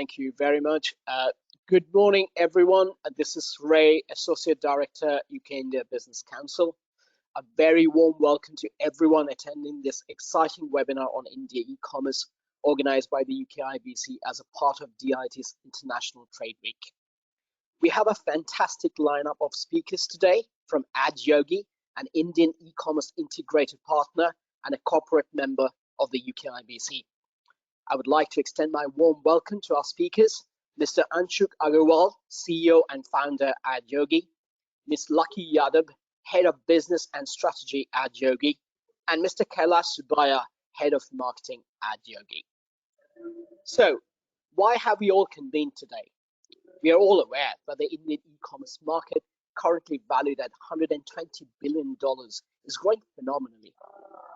Thank you very much. Good morning, everyone. This is Ray, Associate Director, UK India Business Council. A very warm welcome to everyone attending this exciting webinar on India e-commerce organized by the UKIBC as a part of DIT's International Trade Week. We have a fantastic lineup of speakers today from Adyogi, an Indian e-commerce integrated partner and a corporate member of the UKIBC. I would like to extend my warm welcome to our speakers, Mr. Anshuk Agarwal, CEO and founder at Adyogi, Ms. Lucky Yadav, Head of Business and Strategy at Adyogi, and Mr. Kailash Subhayu, Head of Marketing at Adyogi. So, why have we all convened today? We are all aware that the Indian e-commerce market, currently valued at $120 billion, is growing phenomenally,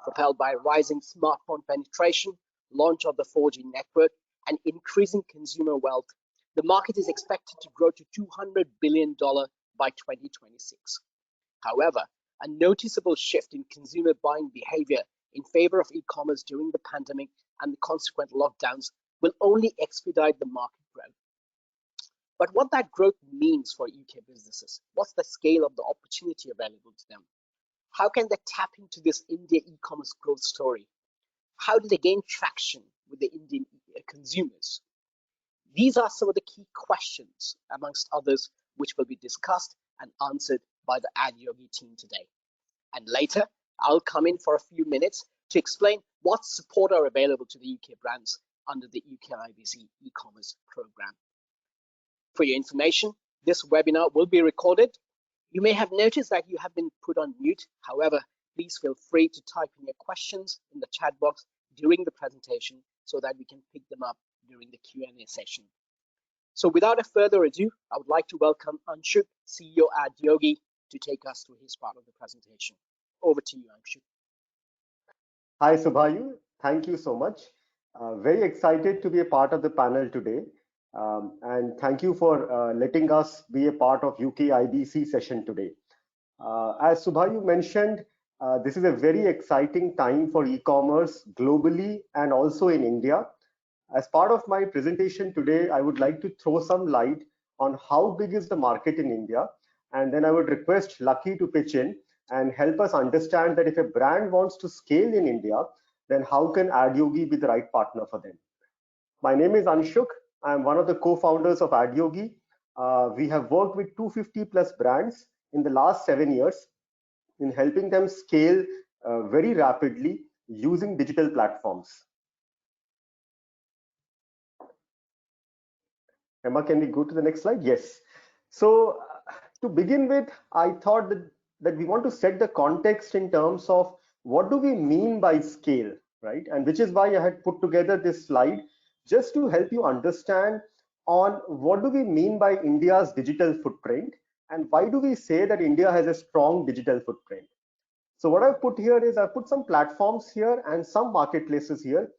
propelled by rising smartphone penetration, launch of the 4G network, and increasing consumer wealth. The market is expected to grow to $200 billion by 2026. However, a noticeable shift in consumer buying behavior in favor of e-commerce during the pandemic and the consequent lockdowns will only expedite the market growth. But what that growth means for UK businesses, what's the scale of the opportunity available to them? How can they tap into this India e-commerce growth story? How do they gain traction with the Indian consumers? These are some of the key questions, amongst others, which will be discussed and answered by the Adyogi team today. And later, I'll come in for a few minutes to explain what support are available to the UK brands under the UKIBC e-commerce program. For your information, this webinar will be recorded. You may have noticed that you have been put on mute. However, please feel free to type in your questions in the chat box during the presentation so that we can pick them up during the Q&A session. So without a further ado, I would like to welcome Anshuk, CEO at Adyogi, to take us through his part of the presentation. Over to you, Anshuk. Hi, Subhayu. Thank you so much. Very excited to be a part of the panel today. And thank you for letting us be a part of UKIBC session today. As Subhayu mentioned, this is a very exciting time for e-commerce globally and also in India. As part of my presentation today, I would like to throw some light on how big is the market in India, and then I would request Lucky to pitch in and help us understand that if a brand wants to scale in India, then how can Adyogi be the right partner for them? My name is Anshuk. I am one of the co-founders of Adyogi. We have worked with 250 plus brands in the last 7 years in helping them scale very rapidly using digital platforms. Emma, can we go to the next slide? Yes. So to begin with, I thought that we want to set the context in terms of what do we mean by scale, right? And which is why I had put together this slide just to help you understand on what do we mean by India's digital footprint and why do we say that India has a strong digital footprint. So what I've put here is I've put some platforms here and some marketplaces here.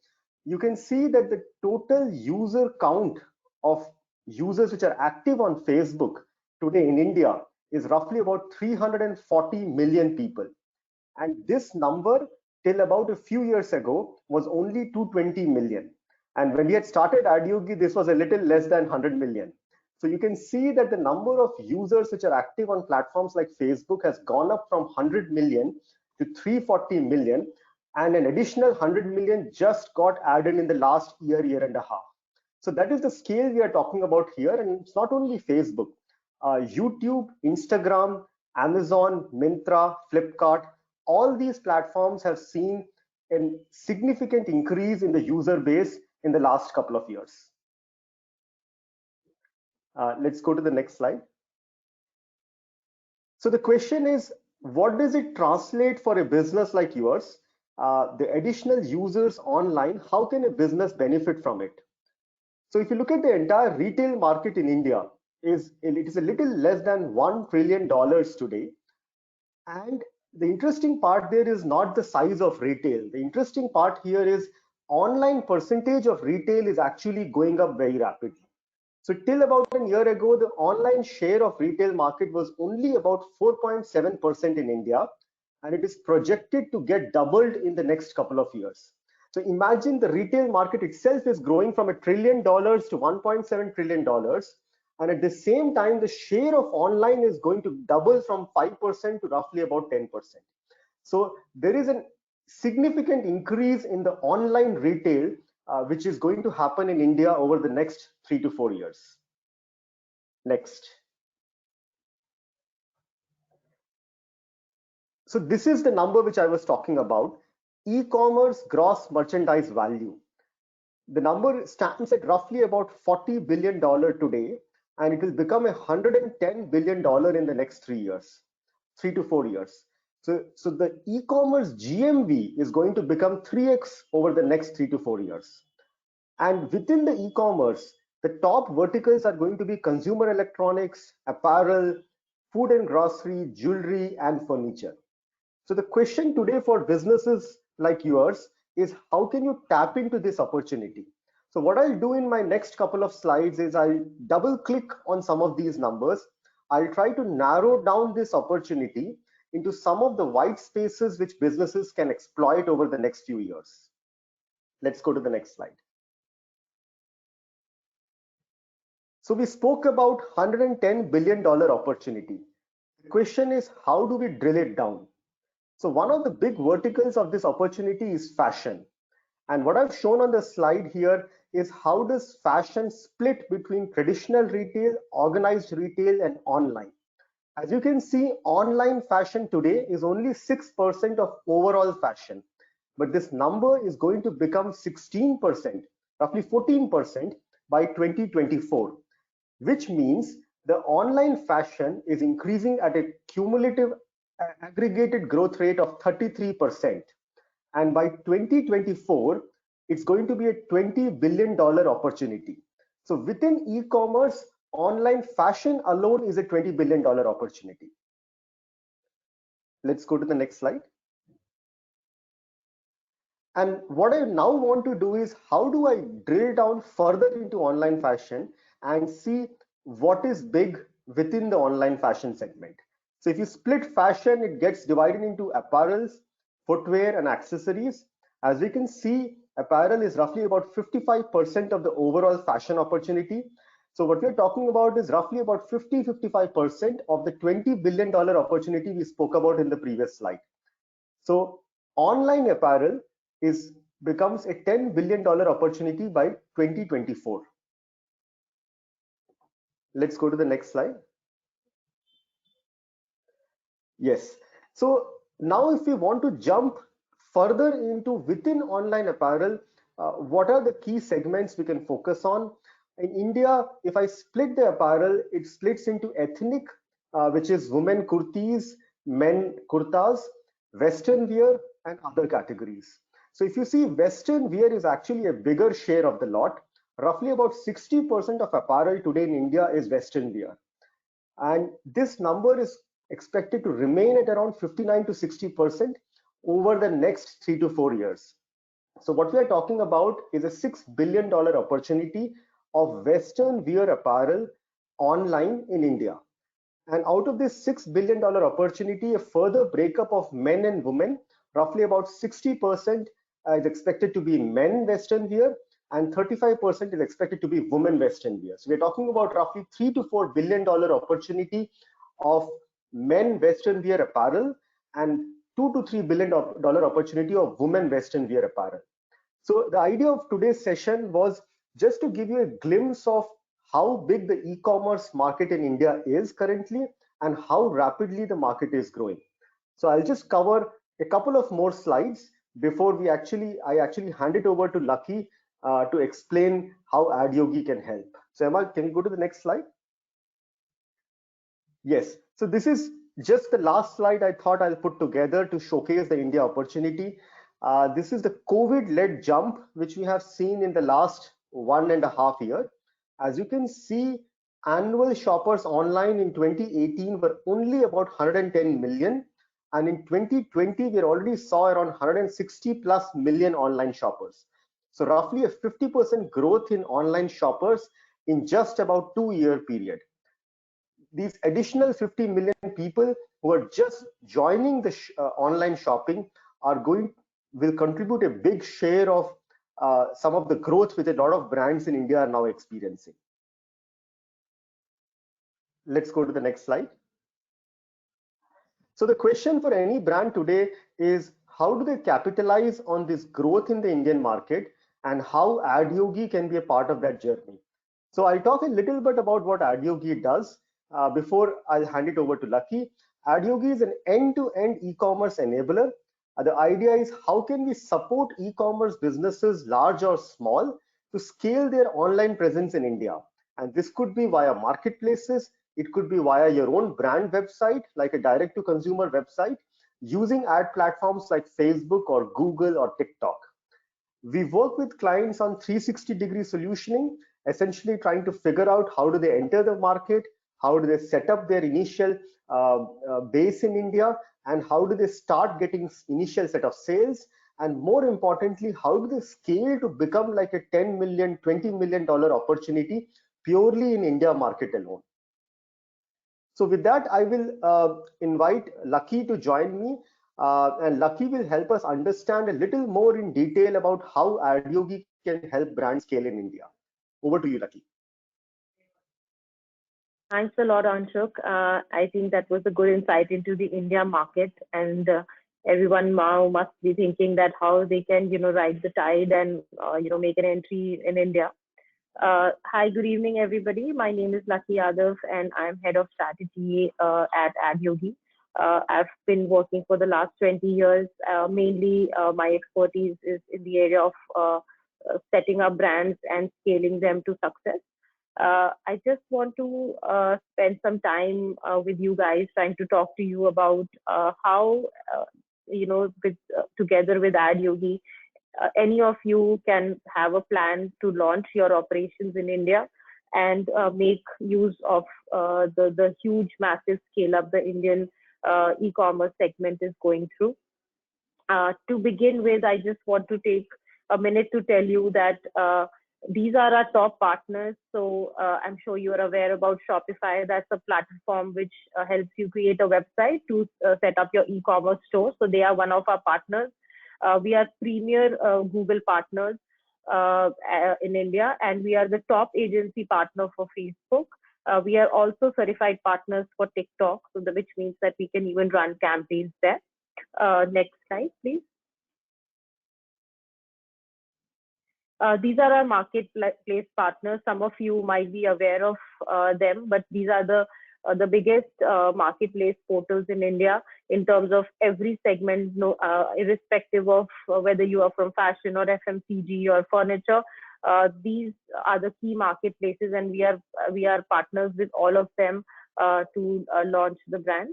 You can see that the total user count of users which are active on Facebook today in India is roughly about 340 million people. And this number till about a few years ago was only 220 million. And when we had started Adyogi, this was a little less than 100 million. So you can see that the number of users which are active on platforms like Facebook has gone up from 100 million to 340 million, and an additional 100 million just got added in the last year and a half. So that is the scale we are talking about here. And it's not only Facebook, YouTube, Instagram, Amazon, Myntra, Flipkart, all these platforms have seen a significant increase in the user base in the last couple of years. Let's go to the next slide. So the question is, what does it translate for a business like yours? The additional users online, how can a business benefit from it? So if you look at the entire retail market in India, it is a little less than $1 trillion today. And the interesting part there is not the size of retail. The interesting part here is online percentage of retail is actually going up very rapidly. So till about a year ago, the online share of retail market was only about 4.7% in India, and it is projected to get doubled in the next couple of years. So imagine the retail market itself is growing from $1 trillion to $1.7 trillion. And at the same time, the share of online is going to double from 5% to roughly about 10%. So there is a significant increase in the online retail, which is going to happen in India over the next 3 to 4 years. Next. So this is the number which I was talking about, e-commerce gross merchandise value. The number stands at roughly about $40 billion today, and it will become $110 billion in the next 3 years, 3 to 4 years. So the e-commerce GMV is going to become 3x over the next 3 to 4 years. And within the e-commerce, the top verticals are going to be consumer electronics, apparel, food and grocery, jewelry, and furniture. So the question today for businesses like yours is, how can you tap into this opportunity? So what I'll do in my next couple of slides is I'll double click on some of these numbers. I'll try to narrow down this opportunity into some of the white spaces which businesses can exploit over the next few years. Let's go to the next slide. So we spoke about $110 billion opportunity. The question is, how do we drill it down? So one of the big verticals of this opportunity is fashion. And what I've shown on the slide here is how does fashion split between traditional retail, organized retail, and online. As you can see, online fashion today is only 6% of overall fashion, but this number is going to become 16%, roughly 14% by 2024, which means the online fashion is increasing at a cumulative aggregated growth rate of 33%. And by 2024, it's going to be a $20 billion opportunity. So within e-commerce, online fashion alone is a $20 billion opportunity. Let's go to the next slide. And what I now want to do is, how do I drill down further into online fashion and see what is big within the online fashion segment? So if you split fashion, it gets divided into apparels, footwear, and accessories. As we can see, apparel is roughly about 55% of the overall fashion opportunity. So what we're talking about is roughly about 55% of the $20 billion opportunity we spoke about in the previous slide. So online apparel becomes a $10 billion opportunity by 2024. Let's go to the next slide. Yes. So now if we want to jump further into within online apparel, what are the key segments we can focus on? In India, if I split the apparel, it splits into ethnic, which is women kurtis, men kurtas, Western wear, and other categories. So if you see, Western wear is actually a bigger share of the lot. Roughly about 60% of apparel today in India is Western wear. And this number is expected to remain at around 59 to 60% over the next 3 to 4 years. So what we are talking about is a $6 billion opportunity of Western wear apparel online in India. And out of this $6 billion opportunity, a further breakup of men and women, roughly about 60% is expected to be men Western wear, and 35% is expected to be women Western wear. So we're talking about roughly $3 to $4 billion opportunity of men Western wear apparel and $2 to $3 billion opportunity of women Western wear apparel. So the idea of today's session was just to give you a glimpse of how big the e-commerce market in India is currently and how rapidly the market is growing. So I'll just cover a couple of more slides before I actually hand it over to Lucky to explain how Adyogi can help. So Emma, can you go to the next slide? Yes, so this is just the last slide I thought I'll put together to showcase the India opportunity. This is the COVID-led jump which we have seen in the last 1.5 years. As you can see, annual shoppers online in 2018 were only about 110 million, and in 2020 we already saw around 160 plus million online shoppers. So roughly a 50% growth in online shoppers in just about 2-year period. These additional 50 million people who are just joining the online shopping are going will contribute a big share of some of the growth which a lot of brands in India are now experiencing. Let's go to the next slide. So the question for any brand today is, how do they capitalize on this growth in the Indian market, and how Adyogi can be a part of that journey? So I'll talk a little bit about what Adyogi does before I'll hand it over to Lucky. Adyogi is an end-to-end e-commerce enabler. The idea is, how can we support e-commerce businesses, large or small, to scale their online presence in India? And this could be via marketplaces, it could be via your own brand website, like a direct to consumer website, using ad platforms like Facebook or Google or TikTok. We work with clients on 360-degree solutioning, essentially trying to figure out how do they enter the market, how do they set up their initial base in India, and how do they start getting initial set of sales, and more importantly, how do they scale to become like a $10 million, $20 million opportunity purely in India market alone. So with that, I will invite Lucky to join me, and Lucky will help us understand a little more in detail about how Adyogi can help brands scale in India. Over to you, Lucky. Thanks a lot, Anshuk. I think that was a good insight into the India market, and everyone now must be thinking that how they can, ride the tide and, make an entry in India. Hi, good evening, everybody. My name is Lucky Yadav, and I'm head of strategy at Adyogi. I've been working for the last 20 years. Mainly, my expertise is in the area of setting up brands and scaling them to success. I just want to spend some time with you guys, trying to talk to you about how, together with Adyogi, any of you can have a plan to launch your operations in India and make use of the huge, massive scale up the Indian e-commerce segment is going through. To begin with, I just want to take a minute to tell you that these are our top partners. So I'm sure you are aware about Shopify. That's a platform which helps you create a website to set up your e-commerce store. So they are one of our partners. We are premier Google partners in India, and we are the top agency partner for Facebook. We are also certified partners for TikTok, which means that we can even run campaigns there. Next slide, please. These are our marketplace partners. Some of you might be aware of them, but these are the biggest marketplace portals in India in terms of every segment, irrespective of whether you are from fashion or FMCG or furniture. These are the key marketplaces, and we are partners with all of them to launch the brand.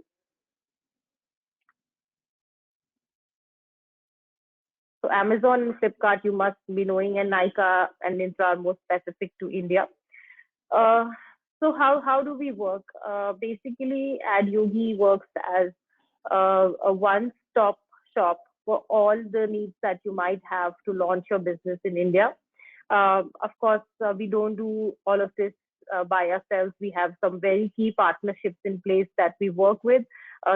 So Amazon and Flipkart, you must be knowing, and Nykaa and Myntra are more specific to India. So how do we work? Basically, Adyogi works as a one-stop shop for all the needs that you might have to launch your business in India. Of course, we don't do all of this by ourselves. We have some very key partnerships in place that we work with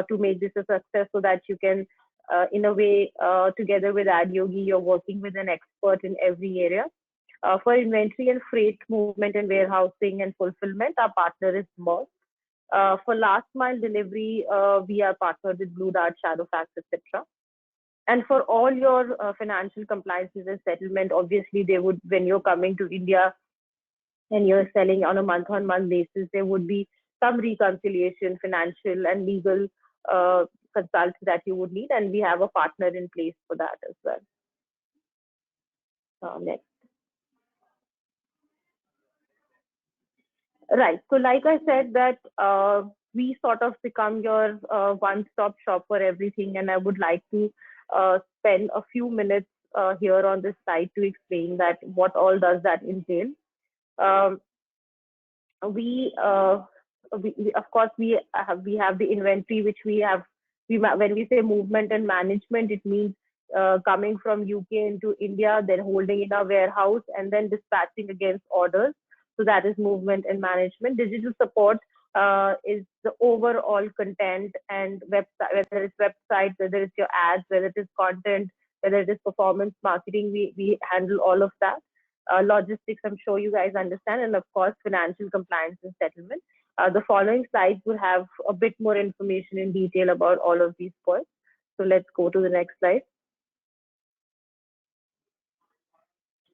to make this a success, so that you can, in a way, together with Adyogi, you're working with an expert in every area. For inventory and freight movement and warehousing and fulfillment, our partner is Moss. For last mile delivery, we are partnered with Blue Dart, Shadowfax, etc. And for all your financial compliances and settlement, obviously they would, when you're coming to India and you're selling on a month-on-month basis, there would be some reconciliation, financial and legal consults that you would need, and we have a partner in place for that as well. Next. Right. So like I said, that we sort of become your one-stop shop for everything, and I would like to spend a few minutes here on this slide to explain that what all does that entail. We of course we have the inventory which we have. When we say movement and management, it means coming from UK into India, then holding in our warehouse, and then dispatching against orders. So that is movement and management. Digital support is the overall content and website, whether it's website, whether it's your ads, whether it is content, whether it is performance marketing, we handle all of that. Logistics, I'm sure you guys understand, and of course, financial compliance and settlement. The following slides will have a bit more information in detail about all of these points. So let's go to the next slide.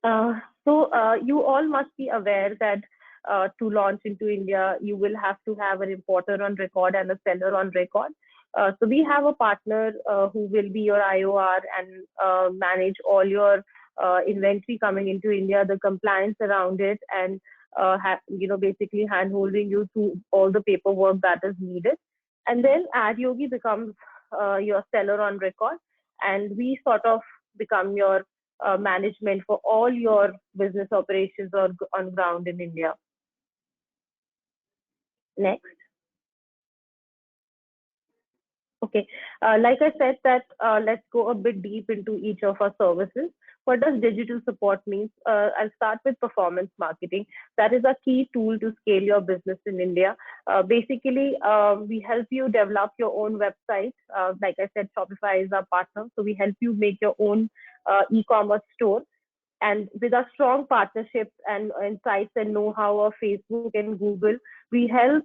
You all must be aware that to launch into India, you will have to have an importer on record and a seller on record. So we have a partner who will be your IOR and manage all your inventory coming into India, the compliance around it, and basically hand-holding you through all the paperwork that is needed. And then Adyogi becomes your seller on record, and we sort of become your management for all your business operations on ground in India. Next. Okay, like I said that let's go a bit deep into each of our services. What does digital support mean? I'll start with performance marketing. That is a key tool to scale your business in India. Basically, we help you develop your own website. Like I said, Shopify is our partner. So we help you make your own e-commerce store. And with our strong partnerships and insights and know-how of Facebook and Google, we help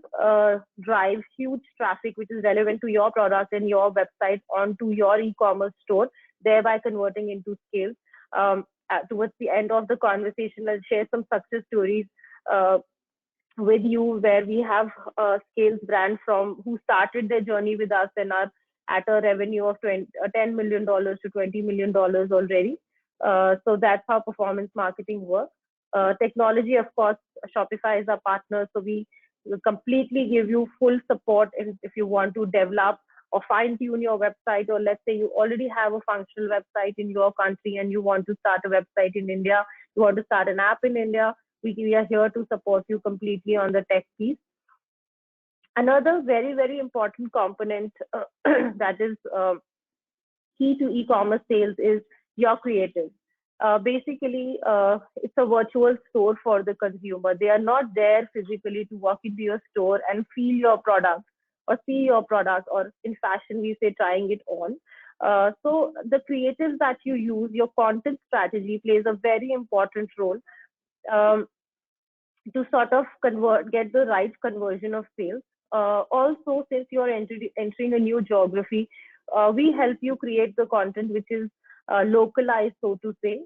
drive huge traffic which is relevant to your product and your website onto your e-commerce store, thereby converting into sales. Towards the end of the conversation, I'll share some success stories with you where we have a scales brand from who started their journey with us and are at a revenue of $10 million to $20 million already. So that's how performance marketing works. Technology, of course, Shopify is our partner, so we completely give you full support if you want to develop or fine tune your website, or let's say you already have a functional website in your country and you want to start a website in India, you want to start an app in India, we are here to support you completely on the tech piece. Another very, very important component that is key to e-commerce sales is your creative. Basically, it's a virtual store for the consumer. They are not there physically to walk into your store and feel your product or see your product, or in fashion, we say trying it on. So the creatives that you use, your content strategy plays a very important role to sort of get the right conversion of sales. Also, since you're entering a new geography, we help you create the content which is localized, so to say.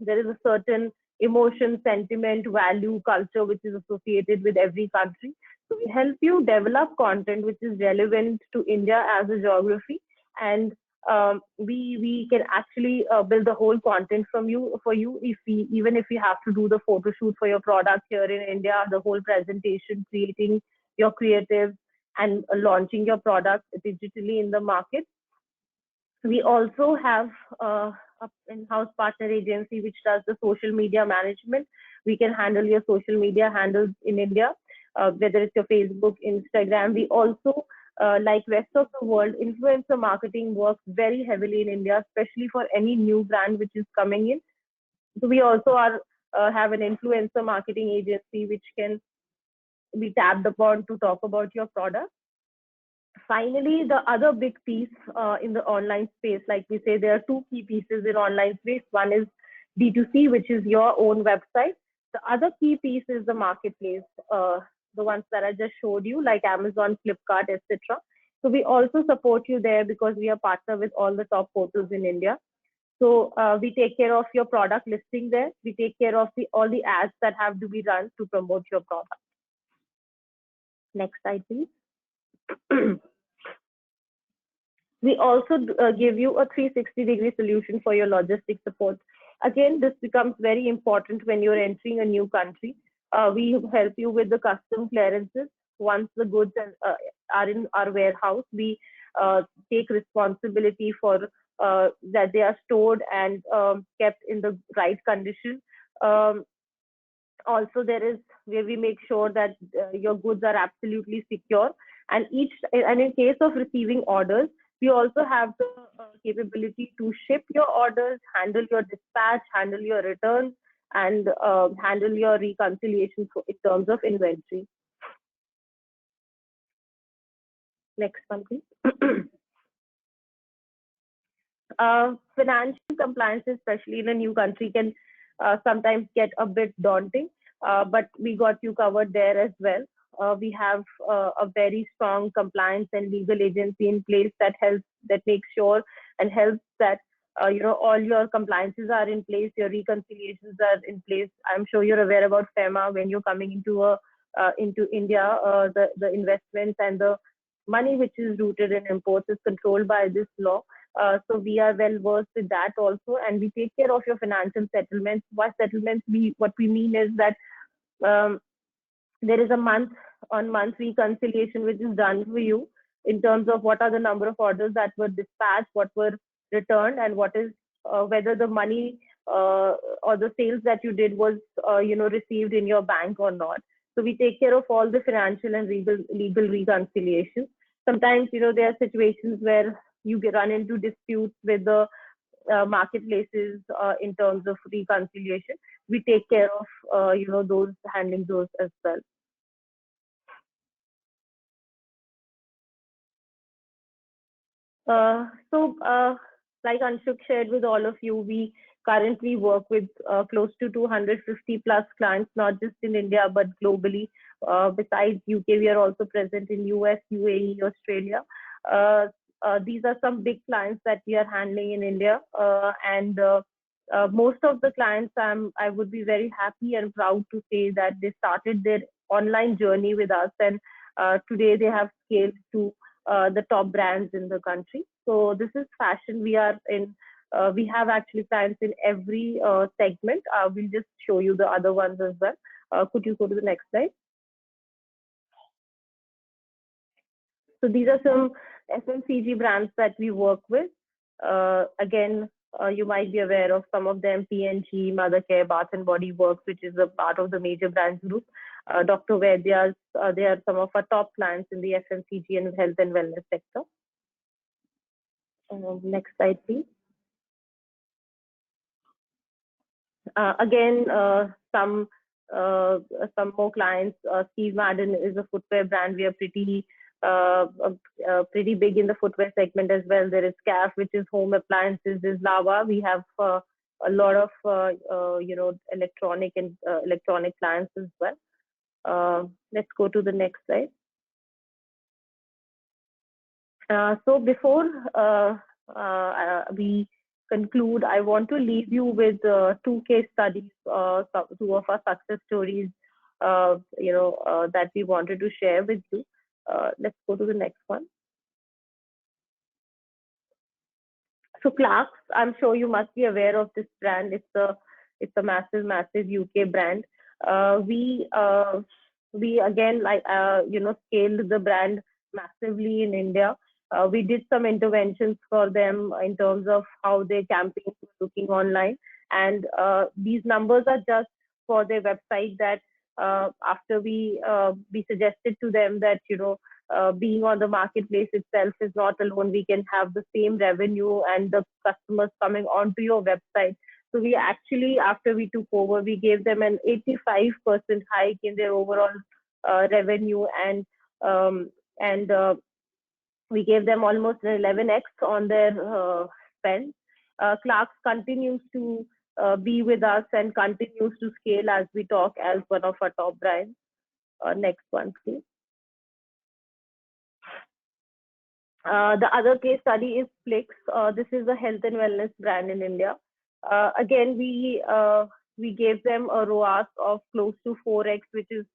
There is a certain emotion, sentiment, value, culture which is associated with every country. So we help you develop content which is relevant to India as a geography, and we can actually build the whole content for you. Even if we have to do the photo shoot for your product here in India, the whole presentation, creating your creatives and launching your product digitally in the market. We also have an in-house partner agency which does the social media management. We can handle your social media handles in India, whether it's your Facebook, Instagram. We also, like rest of the world, influencer marketing works very heavily in India, especially for any new brand which is coming in. So we also have an influencer marketing agency which can be tapped upon to talk about your product. Finally, the other big piece in the online space, like we say, there are two key pieces in online space. One is D2C, which is your own website. The other key piece is the marketplace, the ones that I just showed you, like Amazon, Flipkart, etc. So we also support you there because we are partner with all the top portals in India. So we take care of your product listing there. We take care of all the ads that have to be run to promote your product. Next slide, please. We also give you a 360-degree solution for your logistics support. Again, this becomes very important when you're entering a new country. We help you with the custom clearances. Once the goods are in our warehouse, we take responsibility for that they are stored and kept in the right condition. Also, there is where we make sure that your goods are absolutely secure. And in case of receiving orders, we also have the capability to ship your orders, handle your dispatch, handle your returns, and handle your reconciliation in terms of inventory. Next one, please. Financial compliance, especially in a new country, can sometimes get a bit daunting, but we got you covered there as well. We have a very strong compliance and legal agency in place that makes sure and helps that all your compliances are in place, your reconciliations are in place. I'm sure you're aware about FEMA. When you're coming into India, the investments and the money which is rooted in imports is controlled by this law. So we are well versed with that also, and we take care of your financial settlements. By settlements, what we mean is that there is a month-on-month reconciliation which is done for you in terms of what are the number of orders that were dispatched, what were returned, and what is whether the money or the sales that you did was received in your bank or not. So we take care of all the financial and legal reconciliation. Sometimes there are situations where you run into disputes with the marketplaces in terms of reconciliation. We take care of those, handling those as well. Like Anshuk shared with all of you, we currently work with close to 250 plus clients, not just in India, but globally. Besides UK, we are also present in US, UAE, Australia. These are some big clients that we are handling in India. And most of the clients, I would be very happy and proud to say that they started their online journey with us. And today they have scaled to the top brands in the country. So this is fashion. We have actually clients in every segment. We'll just show you the other ones as well. Could you go to the next slide? So these are some FMCG brands that we work with. Again, you might be aware of some of them: P&G, Mothercare, Bath and Body Works, which is a part of the major brands group. Dr. Vaidya's, they are some of our top clients in the FMCG and health and wellness sector. Next slide, please. Again, some more clients. Steve Madden is a footwear brand. We are pretty big in the footwear segment as well. There is CAF, which is home appliances. There's Lava. We have a lot of electronic and electronic clients as well. Let's go to the next slide. So before we conclude, I want to leave you with 2 case studies, 2 of our success stories, that we wanted to share with you. Let's go to the next one. So Clarks, I'm sure you must be aware of this brand. It's a massive UK brand. We again, scaled the brand massively in India. We did some interventions for them in terms of how their campaigns were looking online, and these numbers are just for their website. That after we suggested to them that being on the marketplace itself is not alone, we can have the same revenue and the customers coming onto your website. So we actually, after we took over, we gave them an 85% hike in their overall revenue, and we gave them almost an 11x on their spend. Clarks continues to be with us and continues to scale as we talk, as one of our top brands. Next one, please. The other case study is Flix. This is a health and wellness brand in India. Again, we gave them a ROAS of close to 4x, which is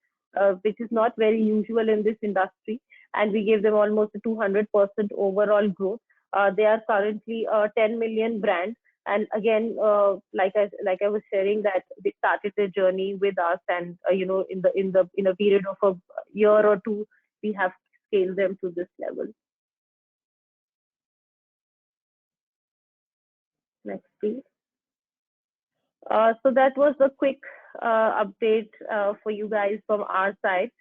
not very usual in this industry, and we gave them almost a 200% overall growth. They are currently a 10 million brand, and again, like I was sharing, that they started their journey with us, and in a period of a year or 2, we have scaled them to this level. Next, please. So that was a quick update for you guys from our side.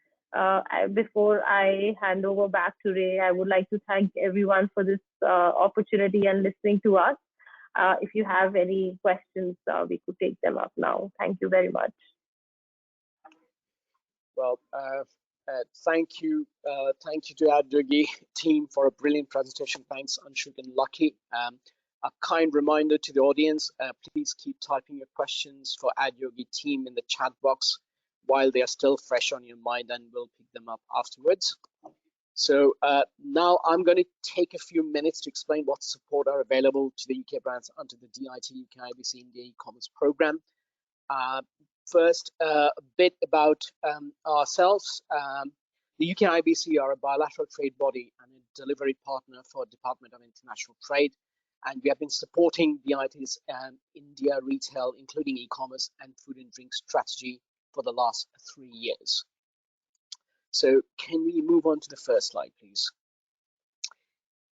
Before I hand over back to Ray, I would like to thank everyone for this opportunity and listening to us. If you have any questions, we could take them up now. Thank you very much. Well, thank you to Adyogi team for a brilliant presentation. Thanks, Anshuk and Lucky. A kind reminder to the audience, please keep typing your questions for Adyogi team in the chat box while they are still fresh on your mind, and we'll pick them up afterwards. So now I'm going to take a few minutes to explain what support are available to the UK brands under the DIT UKIBC India e-commerce program. First, a bit about ourselves. The UKIBC are a bilateral trade body and a delivery partner for Department of International Trade, and we have been supporting DIT's India retail, including e-commerce and food and drink strategy for the last 3 years. So can we move on to the first slide, please?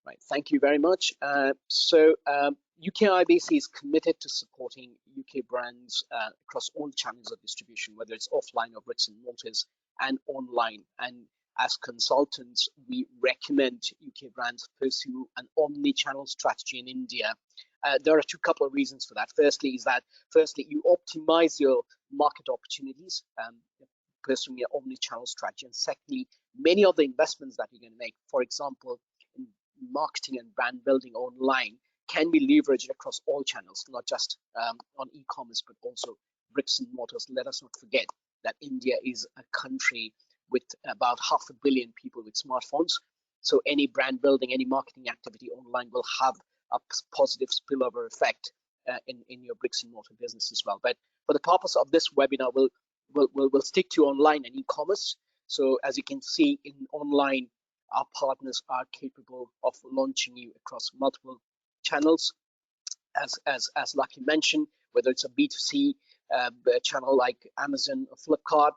Right, thank you very much. UKIBC is committed to supporting UK brands across all channels of distribution, whether it's offline or bricks and mortars and online. And as consultants, we recommend UK brands pursue an omni-channel strategy in India. There are a couple of reasons for that. Firstly, you optimize your market opportunities, pursuing your omni-channel strategy. And secondly, many of the investments that you're going to make, for example, in marketing and brand building online, can be leveraged across all channels, not just on e-commerce, but also bricks and mortars. Let us not forget that India is a country with about 500 million people with smartphones. So any brand building, any marketing activity online will have a positive spillover effect in your bricks and mortar business as well. But for the purpose of this webinar, we'll stick to online and e-commerce. So as you can see, in online, our partners are capable of launching you across multiple channels, as Lucky mentioned, whether it's a B2C channel like Amazon or Flipkart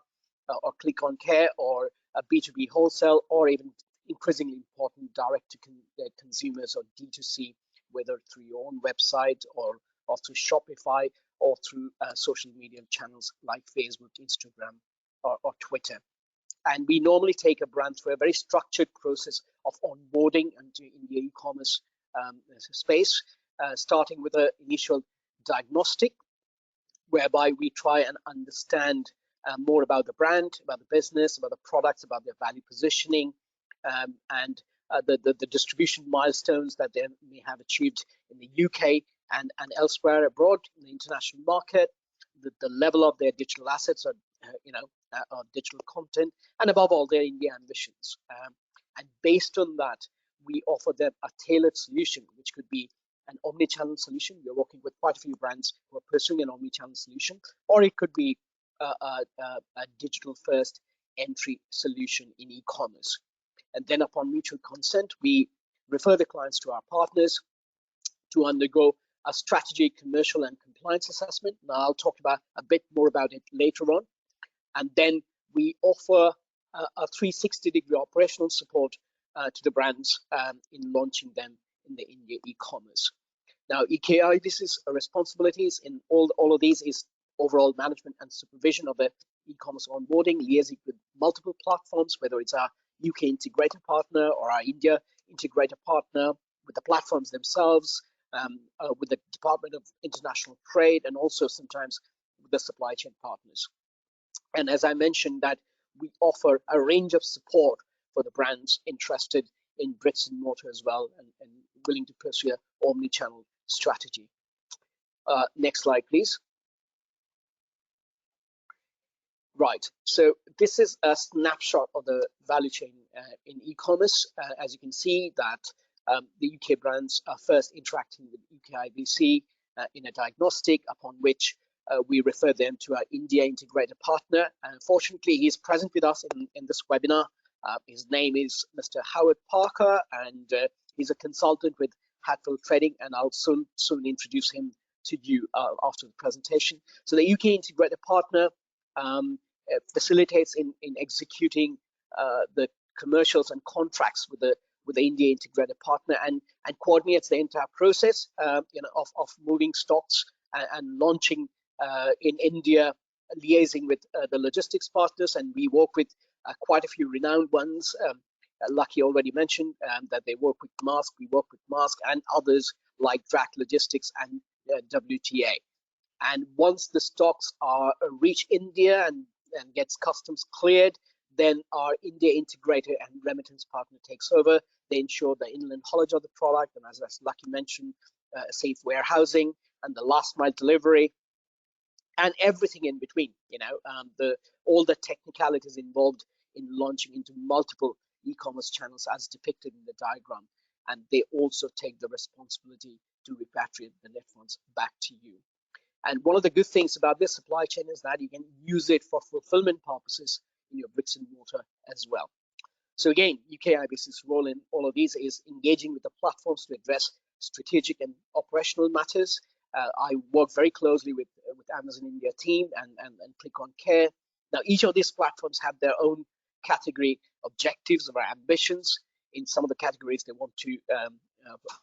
or Click on Care, or a B2B wholesale, or even increasingly important direct to consumers or D2C, whether through your own website or through Shopify or through social media channels like Facebook, Instagram, or Twitter. And we normally take a brand through a very structured process of onboarding into the e-commerce space, starting with an initial diagnostic, whereby we try and understand more about the brand, about the business, about the products, about their value positioning, and the distribution milestones that they may have achieved in the UK and elsewhere abroad in the international market, the level of their digital assets or digital content, and above all, their India ambitions. And based on that, we offer them a tailored solution, which could be an omni-channel solution. We're working with quite a few brands who are pursuing an omni-channel solution, or it could be a digital-first entry solution in e-commerce. And then upon mutual consent, we refer the clients to our partners to undergo a strategy, commercial, and compliance assessment. Now, I'll talk about a bit more about it later on. And then we offer a 360-degree operational support to the brands in launching them in the India e-commerce. Now, UKIBC's responsibilities in all of these is overall management and supervision of the e-commerce onboarding, liaising with multiple platforms, whether it's our UK integrator partner or our India integrator partner, with the platforms themselves, with the Department of International Trade, and also sometimes with the supply chain partners. And as I mentioned, that we offer a range of support for the brands interested in bricks and mortar as well, and willing to pursue an omni-channel strategy. Next slide, please. Right, so this is a snapshot of the value chain in e-commerce. As you can see that the UK brands are first interacting with UKIBC in a diagnostic, upon which we refer them to our India integrator partner. And unfortunately, he's present with us in this webinar. His name is Mr. Howard Parker, and he's a consultant with Hatfield Trading, and I'll soon introduce him to you after the presentation. So the UK integrator partner facilitates in executing the commercials and contracts with the India integrated partner, and coordinates the entire process of moving stocks and launching in India, liaising with the logistics partners. And we work with quite a few renowned ones. Lucky already mentioned that they work with Maersk. We work with Maersk and others like Drac Logistics and WTA. And once the stocks reach India and gets customs cleared, then our India integrator and remittance partner takes over. They ensure the inland haulage of the product, and as Lucky mentioned, safe warehousing and the last mile delivery and everything in between. All the technicalities involved in launching into multiple e-commerce channels as depicted in the diagram, and they also take the responsibility to repatriate the net funds back to you. And one of the good things about this supply chain is that you can use it for fulfillment purposes in your bricks and mortar as well. So again, UKIBC's role in all of these is engaging with the platforms to address strategic and operational matters. I work very closely with Amazon India team and Click on Care. Now, each of these platforms have their own category objectives or ambitions. In some of the categories, they want to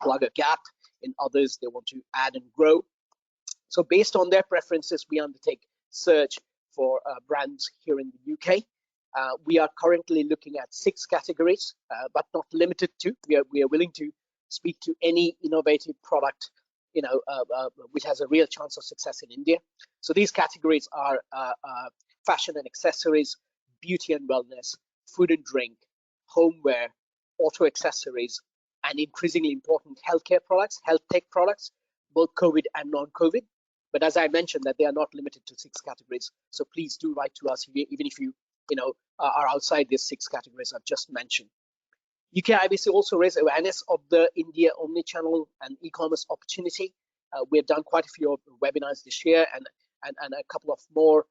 plug a gap. In others, they want to add and grow. So based on their preferences, we undertake search for brands here in the UK. We are currently looking at 6 categories, but not limited to. We are willing to speak to any innovative product, which has a real chance of success in India. So these categories are fashion and accessories, beauty and wellness, food and drink, homeware, auto accessories, and increasingly important healthcare products, health tech products, both COVID and non-COVID. But as I mentioned, that they are not limited to 6 categories. So please do write to us, even if you are outside these 6 categories I've just mentioned. UKIBC also raised awareness of the India OMNI-CHANNEL and e-commerce opportunity. We have done quite a few webinars this year and a couple of more,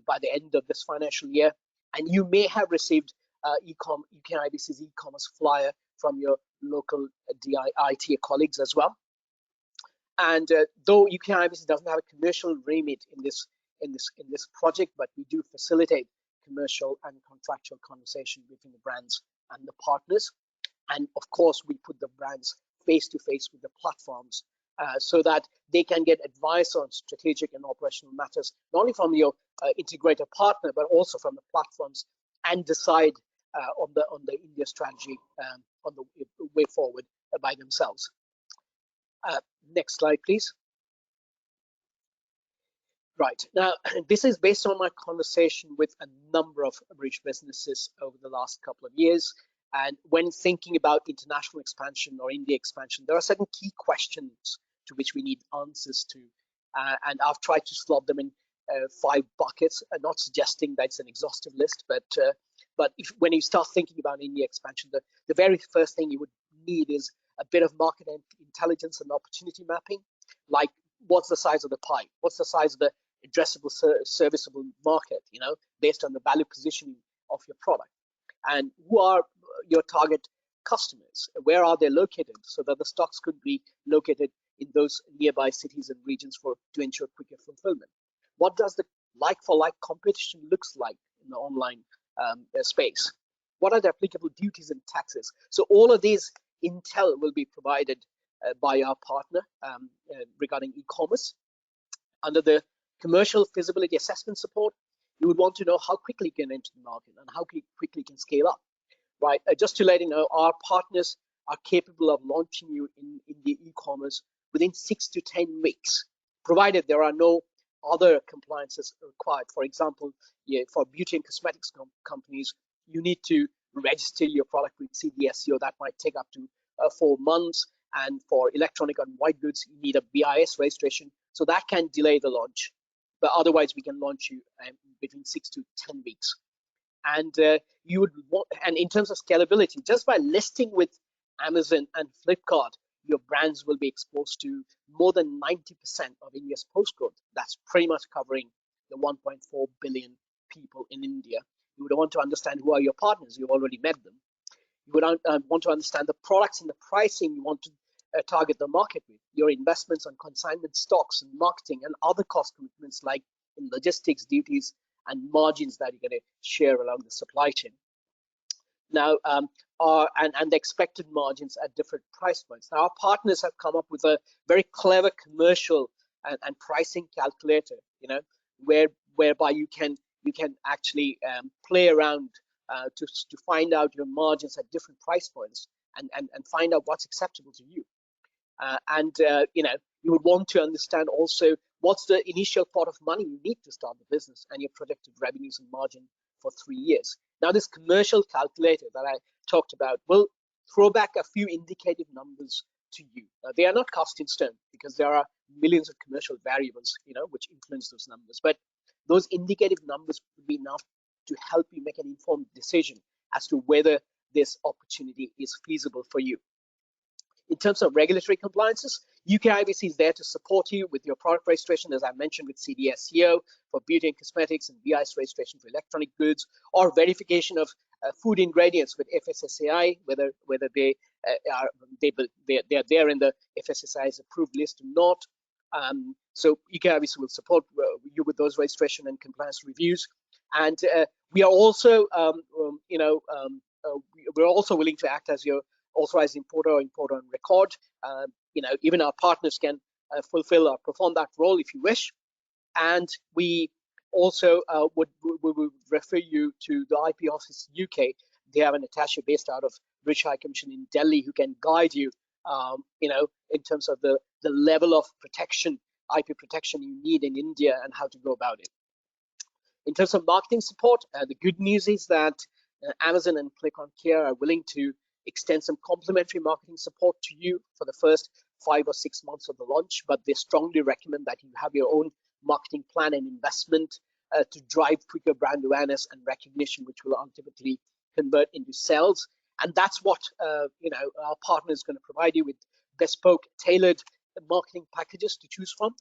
by the end of this financial year. And you may have received UKIBC's e-commerce flyer from your local DIT colleagues as well. And though UKIBC doesn't have a commercial remit in this project, but we do facilitate commercial and contractual conversation between the brands and the partners. And of course, we put the brands face to face with the platforms so that they can get advice on strategic and operational matters, not only from your integrator partner, but also from the platforms, and decide on the India strategy on the way forward by themselves. Next slide, please. Right, now this is based on my conversation with a number of British businesses over the last couple of years. And when thinking about international expansion or India expansion, there are certain key questions to which we need answers to. And I've tried to slot them in 5 buckets, not suggesting that it's an exhaustive list, but when you start thinking about India expansion, the very first thing you would need is a bit of market intelligence and opportunity mapping, like what's the size of the pie, what's the size of the addressable serviceable market, based on the value positioning of your product, and who are your target customers, where are they located, so that the stocks could be located in those nearby cities and regions to ensure quicker fulfillment. What does the like-for-like competition looks like in the online space? What are the applicable duties and taxes? So all of these intel will be provided by our partner regarding e-commerce. Under the commercial feasibility assessment support, you would want to know how quickly you can enter the market and how quickly you can scale up, right? Just to let you know, our partners are capable of launching you in the e-commerce within 6 to 10 weeks, provided there are no other compliances required. For example, for beauty and cosmetics companies, you need to register your product with CDSCO. That might take up to 4 months. And for electronic and white goods, you need a BIS registration. So that can delay the launch. But otherwise, we can launch you between 6 to 10 weeks. And you would want, and in terms of scalability, just by listing with Amazon and Flipkart, your brands will be exposed to more than 90% of India's postcode. That's pretty much covering the 1.4 billion people in India. You would want to understand who are your partners. You've already met them. You would want to understand the products and the pricing you want to target the market with, your investments on consignment stocks and marketing and other cost commitments like in logistics, duties, and margins that you're going to share along the supply chain. Now, and the expected margins at different price points. Now, our partners have come up with a very clever commercial and pricing calculator, whereby you can actually play around to find out your margins at different price points and find out what's acceptable to you. You would want to understand also what's the initial pot of money you need to start the business and your projected revenues and margin for 3 years. Now, this commercial calculator that I talked about will throw back a few indicative numbers to you. They are not cast in stone because there are millions of commercial variables, which influence those numbers. But those indicative numbers would be enough to help you make an informed decision as to whether this opportunity is feasible for you. In terms of regulatory compliances, UKIBC is there to support you with your product registration, as I mentioned, with CDSCO for beauty and cosmetics, and BIS registration for electronic goods, or verification of food ingredients with FSSAI, whether they are there in the FSSAI's approved list or not. So UKIBC will support you with those registration and compliance reviews, and we are also, we're also willing to act as your authorized importer or importer on record. Even our partners can fulfill or perform that role if you wish. And we also would refer you to the IP Office UK. They have an attaché based out of British High Commission in Delhi who can guide you, in terms of the level of protection, IP protection you need in India and how to go about it. In terms of marketing support, the good news is that Amazon and Click on Care are willing to extend some complimentary marketing support to you for the first 5 or 6 months of the launch, but they strongly recommend that you have your own marketing plan and investment to drive quicker brand awareness and recognition, which will ultimately convert into sales. And that's what our partner is going to provide you with: bespoke, tailored marketing packages to choose from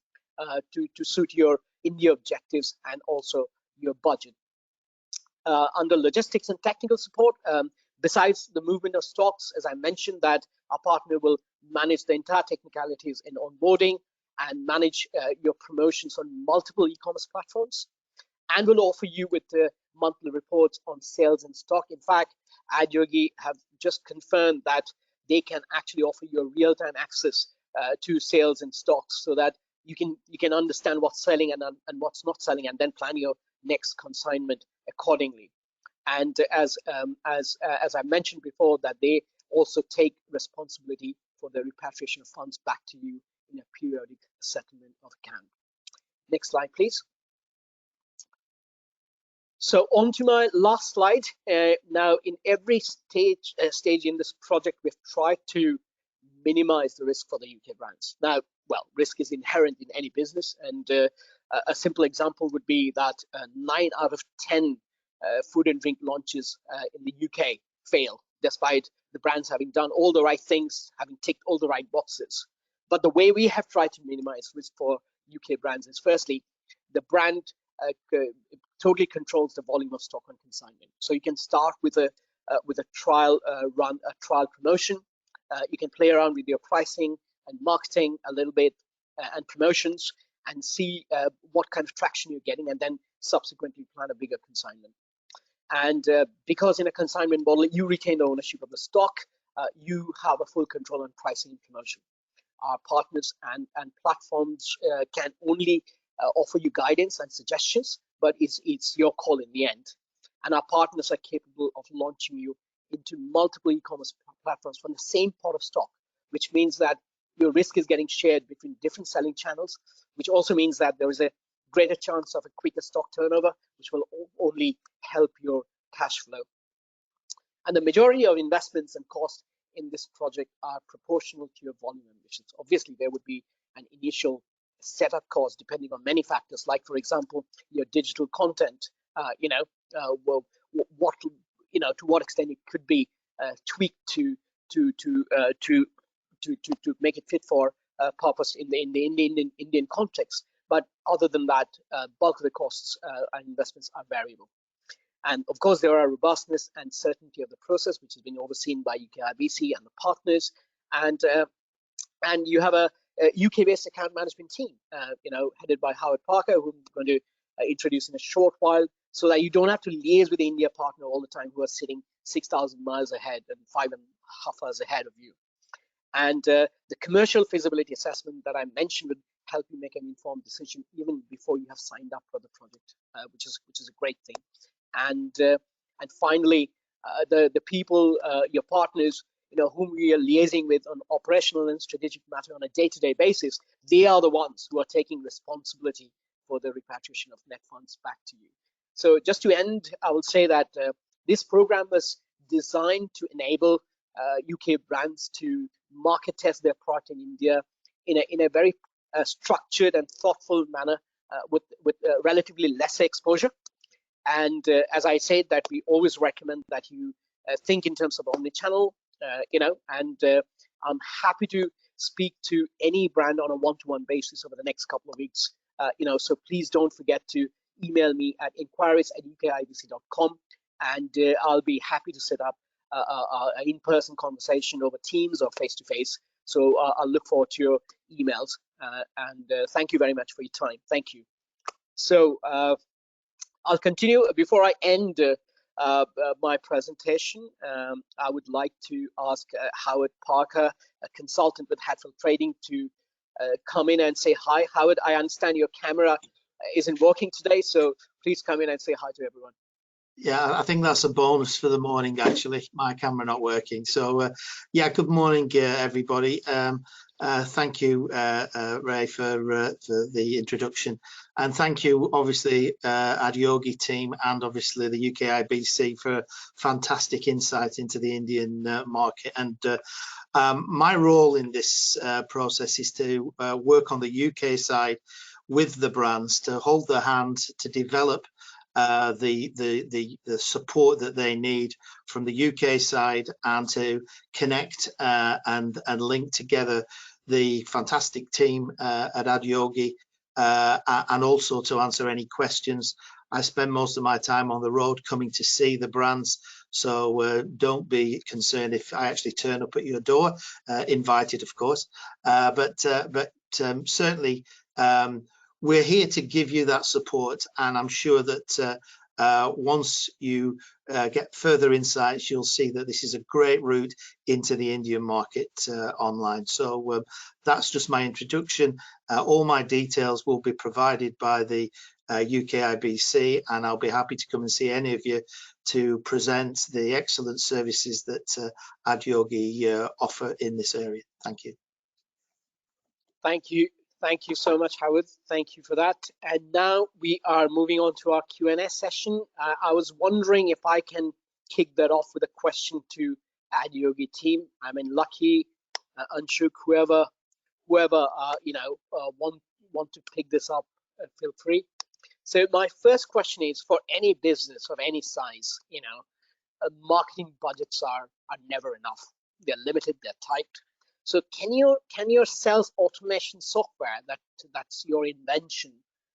to suit your India objectives and also your budget. Under logistics and technical support, besides the movement of stocks, as I mentioned, that our partner will manage the entire technicalities in onboarding and manage your promotions on multiple e-commerce platforms, and will offer you with monthly reports on sales and stock. In fact, Adyogi have just confirmed that they can actually offer you a real-time access to sales and stocks, so that you can understand what's selling and what's not selling, and then plan your next consignment accordingly. And as I mentioned before, that they also take responsibility for the repatriation of funds back to you in a periodic settlement of account. Next slide, please. So on to my last slide. Now, in every stage in this project, we've tried to minimize the risk for the UK brands. Now, well, risk is inherent in any business, and a simple example would be that 9 out of 10 food and drink launches in the UK fail, despite the brands having done all the right things, having ticked all the right boxes. But the way we have tried to minimize risk for UK brands is, firstly, the brand totally controls the volume of stock on consignment. So you can start with a trial run, a trial promotion. You can play around with your pricing and marketing a little bit and promotions, and see what kind of traction you're getting, and then subsequently plan a bigger consignment. And because in a consignment model, you retain the ownership of the stock, you have a full control on pricing and promotion. Our partners and platforms can only offer you guidance and suggestions, but it's your call in the end. And our partners are capable of launching you into multiple e-commerce platforms from the same pot of stock, which means that your risk is getting shared between different selling channels, which also means that there is a greater chance of a quicker stock turnover, which will only help your cash flow. And the majority of investments and costs in this project are proportional to your volume ambitions. Obviously, there would be an initial setup cost depending on many factors, like, for example, your digital content. To what extent it could be tweaked to make it fit for purpose in the Indian context. But other than that, bulk of the costs and investments are variable. And of course, there are robustness and certainty of the process, which has been overseen by UKIBC and the partners. And you have a UK-based account management team, headed by Howard Parker, who I'm going to introduce in a short while, so that you don't have to liaise with the India partner all the time, who are sitting 6,000 miles ahead and 5.5 hours ahead of you. And the commercial feasibility assessment that I mentioned would help you make an informed decision even before you have signed up for the project, which is a great thing. And finally, the people, your partners, whom we are liaising with on operational and strategic matter on a day-to-day basis, they are the ones who are taking responsibility for the repatriation of net funds back to you. So just to end, I will say that this program was designed to enable UK brands to market test their product in India in a very structured and thoughtful manner with relatively lesser exposure. And as I said, that we always recommend that you think in terms of omni-channel, and I'm happy to speak to any brand on a one-to-one basis over the next couple of weeks. So please don't forget to email me at inquiries@ukibc.com, and I'll be happy to set up an in-person conversation over Teams or face-to-face. So I'll look forward to your emails, and thank you very much for your time. Thank you. So I'll continue. Before I end my presentation, I would like to ask Howard Parker, a consultant with Hatfield Trading, to come in and say hi. Howard, I understand your camera isn't working today, so please come in and say hi to everyone. Yeah, I think that's a bonus for the morning, actually, my camera not working. So yeah, good morning, everybody. Thank you, Ray, for the introduction, and thank you, obviously, Adyogi team and obviously the UKIBC for fantastic insight into the Indian market. And my role in this process is to work on the UK side with the brands, to hold their hand, to develop the support that they need from the UK side, and to connect and link together the fantastic team at Adyogi, and also to answer any questions. I spend most of my time on the road coming to see the brands, so don't be concerned if I actually turn up at your door, invited of course, but certainly we're here to give you that support, and I'm sure that once you get further insights, you'll see that this is a great route into the Indian market online. So that's just my introduction. All my details will be provided by the UKIBC, and I'll be happy to come and see any of you to present the excellent services that Adyogi offer in this area. Thank you. Thank you. Thank you so much, Howard. Thank you for that. And now we are moving on to our Q&A session. I was wondering if I can kick that off with a question to Adyogi team. I mean, Lucky, Anshuk, whoever want to pick this up, feel free. So my first question is, for any business of any size, marketing budgets are never enough. They're limited. They're tight. So can your sales automation software that's your invention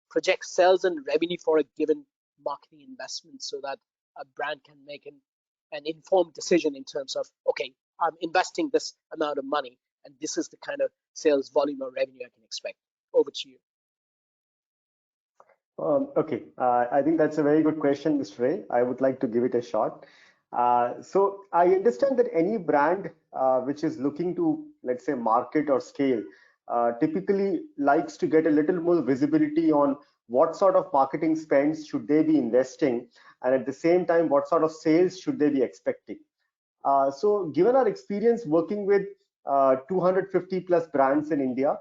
project sales and revenue for a given marketing investment, so that a brand can make an informed decision in terms of, okay, I'm investing this amount of money and this is the kind of sales volume or revenue I can expect? Over to you. Okay, I think that's a very good question, Mr. Ray. I would like to give it a shot. So I understand that any brand which is looking to, let's say, market or scale, typically likes to get a little more visibility on what sort of marketing spends should they be investing, and at the same time, what sort of sales should they be expecting. So given our experience working with 250 plus brands in India,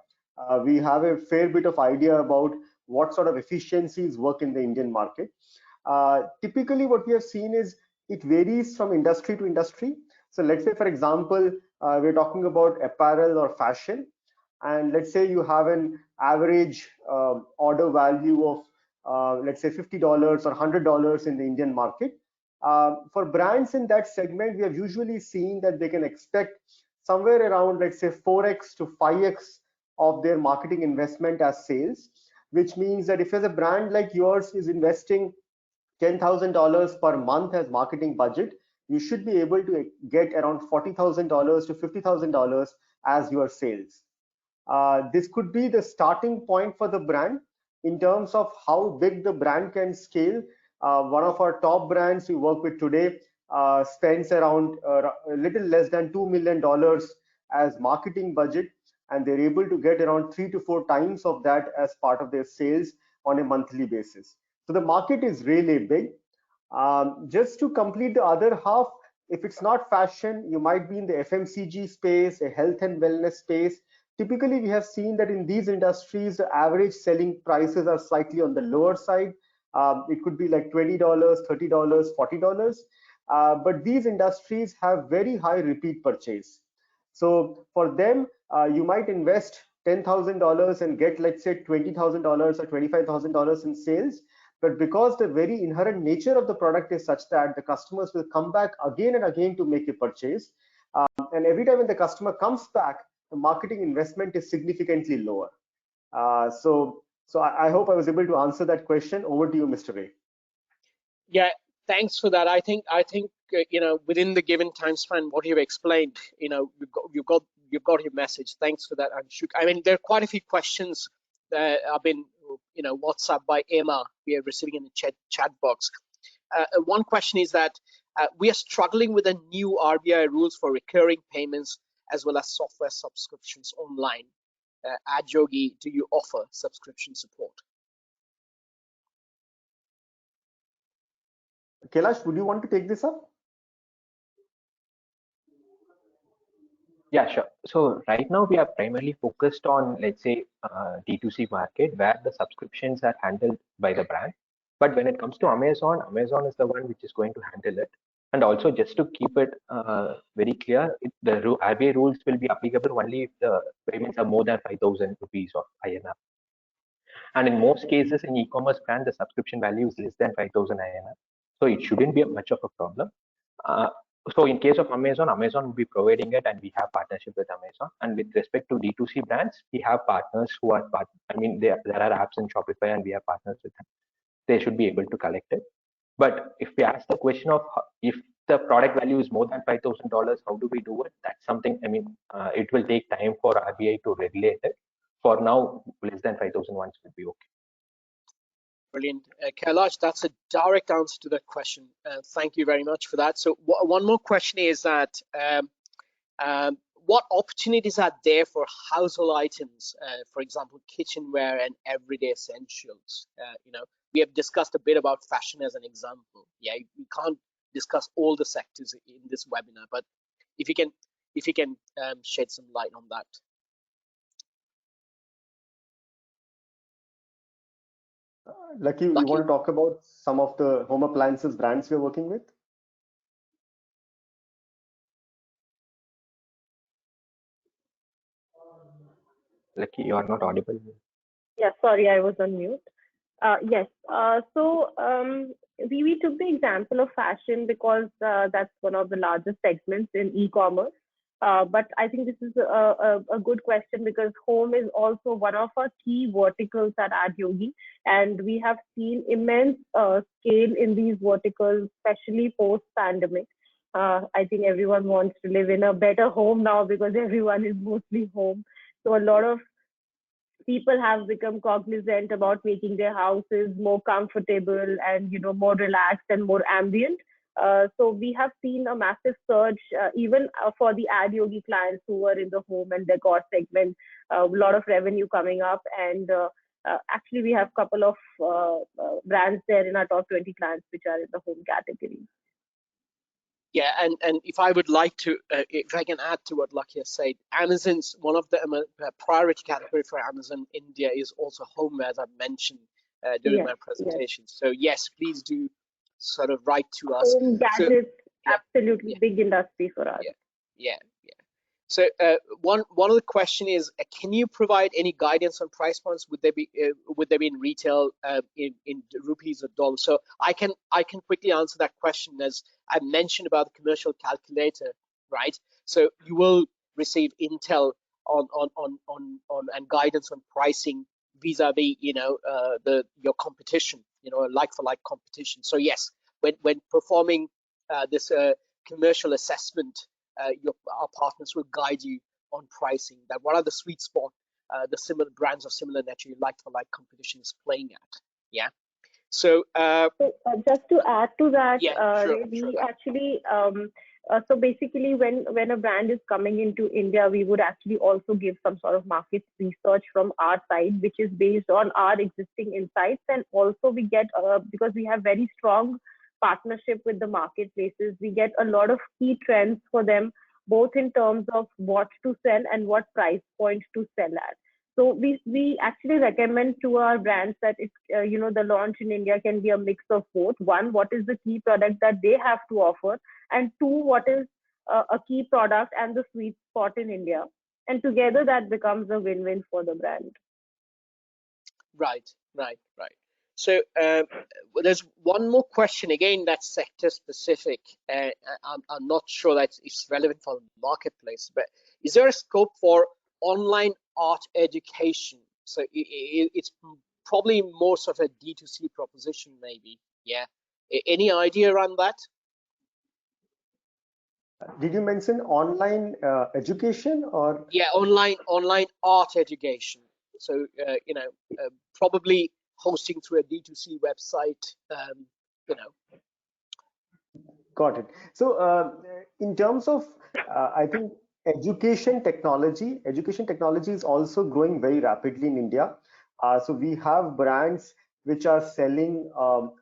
we have a fair bit of idea about what sort of efficiencies work in the Indian market. Typically what we have seen is it varies from industry to industry. So let's say, for example, we're talking about apparel or fashion, and let's say you have an average order value of let's say $50 or $100 in the Indian market. For brands in that segment, we have usually seen that they can expect somewhere around, let's say, 4x to 5x of their marketing investment as sales, which means that if as a brand like yours is investing $10,000 per month as marketing budget, you should be able to get around $40,000 to $50,000 as your sales. This could be the starting point for the brand in terms of how big the brand can scale. One of our top brands we work with today spends around a little less than $2 million as marketing budget, and they're able to get around 3 to 4 times of that as part of their sales on a monthly basis. So the market is really big. Just to complete the other half, if it's not fashion, you might be in the FMCG space, a health and wellness space. Typically, we have seen that in these industries, the average selling prices are slightly on the lower side. It could be like $20, $30, $40. But these industries have very high repeat purchase. So for them, you might invest $10,000 and get, let's say, $20,000 or $25,000 in sales. But because the very inherent nature of the product is such that the customers will come back again and again to make a purchase, and every time when the customer comes back, the marketing investment is significantly lower. So I hope I was able to answer that question. Over to you, Mr. Ray. Yeah, thanks for that. I think within the given time span, what you've explained, you've got your message. Thanks for that, Anshuk. I mean, there are quite a few questions that have been WhatsApp by Emma. We are receiving in the chat box. One question is that we are struggling with the new RBI rules for recurring payments as well as software subscriptions online. Adyogi, do you offer subscription support? Kailash, would you want to take this up? Yeah, sure. So right now we are primarily focused on, let's say, D2C market where the subscriptions are handled by the brand. But when it comes to Amazon, Amazon is the one which is going to handle it. And also, just to keep it very clear, the RBI rules will be applicable only if the payments are more than 5,000 rupees of INR. And in most cases, in e-commerce brand, the subscription value is less than 5,000 INR. So it shouldn't be much of a problem. So in case of Amazon, Amazon will be providing it, and we have partnership with Amazon. And with respect to D2C brands, we have partners who are there are apps in Shopify, and we have partners with them. They should be able to collect it. But if we ask the question of if the product value is more than $5,000, how do we do it? That's something, it will take time for RBI to regulate it. For now, less than 5,000 ones will be okay. Brilliant. Kailash, that's a direct answer to that question. Thank you very much for that. So one more question is that what opportunities are there for household items, for example, kitchenware and everyday essentials? We have discussed a bit about fashion as an example. Yeah, we can't discuss all the sectors in this webinar, but if you can shed some light on that. Lucky, you want to talk about some of the home appliances brands we're working with? Lucky, you are not audible. Yeah, sorry, I was on mute. Yes, so we took the example of fashion because that's one of the largest segments in e-commerce. But I think this is a good question because home is also one of our key verticals at Adyogi, and we have seen immense scale in these verticals, especially post-pandemic. I think everyone wants to live in a better home now because everyone is mostly home. So a lot of people have become cognizant about making their houses more comfortable and more relaxed and more ambient. So we have seen a massive surge even for the Adyogi clients who are in the home and decor segment, a lot of revenue coming up. And actually, we have a couple of brands there in our top 20 clients which are in the home category. Yeah, and if I would like to, if I can add to what Lucky has said, Amazon's one of the priority category for Amazon India is also homeware, as I mentioned during my presentation. Yes. So yes, please do sort of write to us. Home gadgets, absolutely big industry for us. Yeah. So one of the question is, can you provide any guidance on price points? Would they be in retail in rupees or dollars? So I can quickly answer that question. As I mentioned about the commercial calculator, right? So you will receive intel on and guidance on pricing vis-a-vis your competition, a like-for-like competition. So yes, when performing this commercial assessment, our partners will guide you on pricing, that what are the sweet spot, the similar brands of similar nature like-for-like competition is playing at. Yeah. So just to add to that, we actually so basically when a brand is coming into India, we would actually also give some sort of market research from our side, which is based on our existing insights, and also we get because we have very strong partnership with the marketplaces, we get a lot of key trends for them, both in terms of what to sell and what price point to sell at. So we actually recommend to our brands that the launch in India can be a mix of both. One, what is the key product that they have to offer, and two, what is a key product and the sweet spot in India. And together that becomes a win-win for the brand. Right. So there's one more question again that's sector specific. I'm not sure that it's relevant for the marketplace, but is there a scope for online art education? So it's probably more sort of a D2C proposition, maybe. Yeah. Any idea around that? Did you mention online education or? Yeah, online art education. So probably hosting through a D2C website. Got it. So in terms of, I think education technology is also growing very rapidly in India. So we have brands which are selling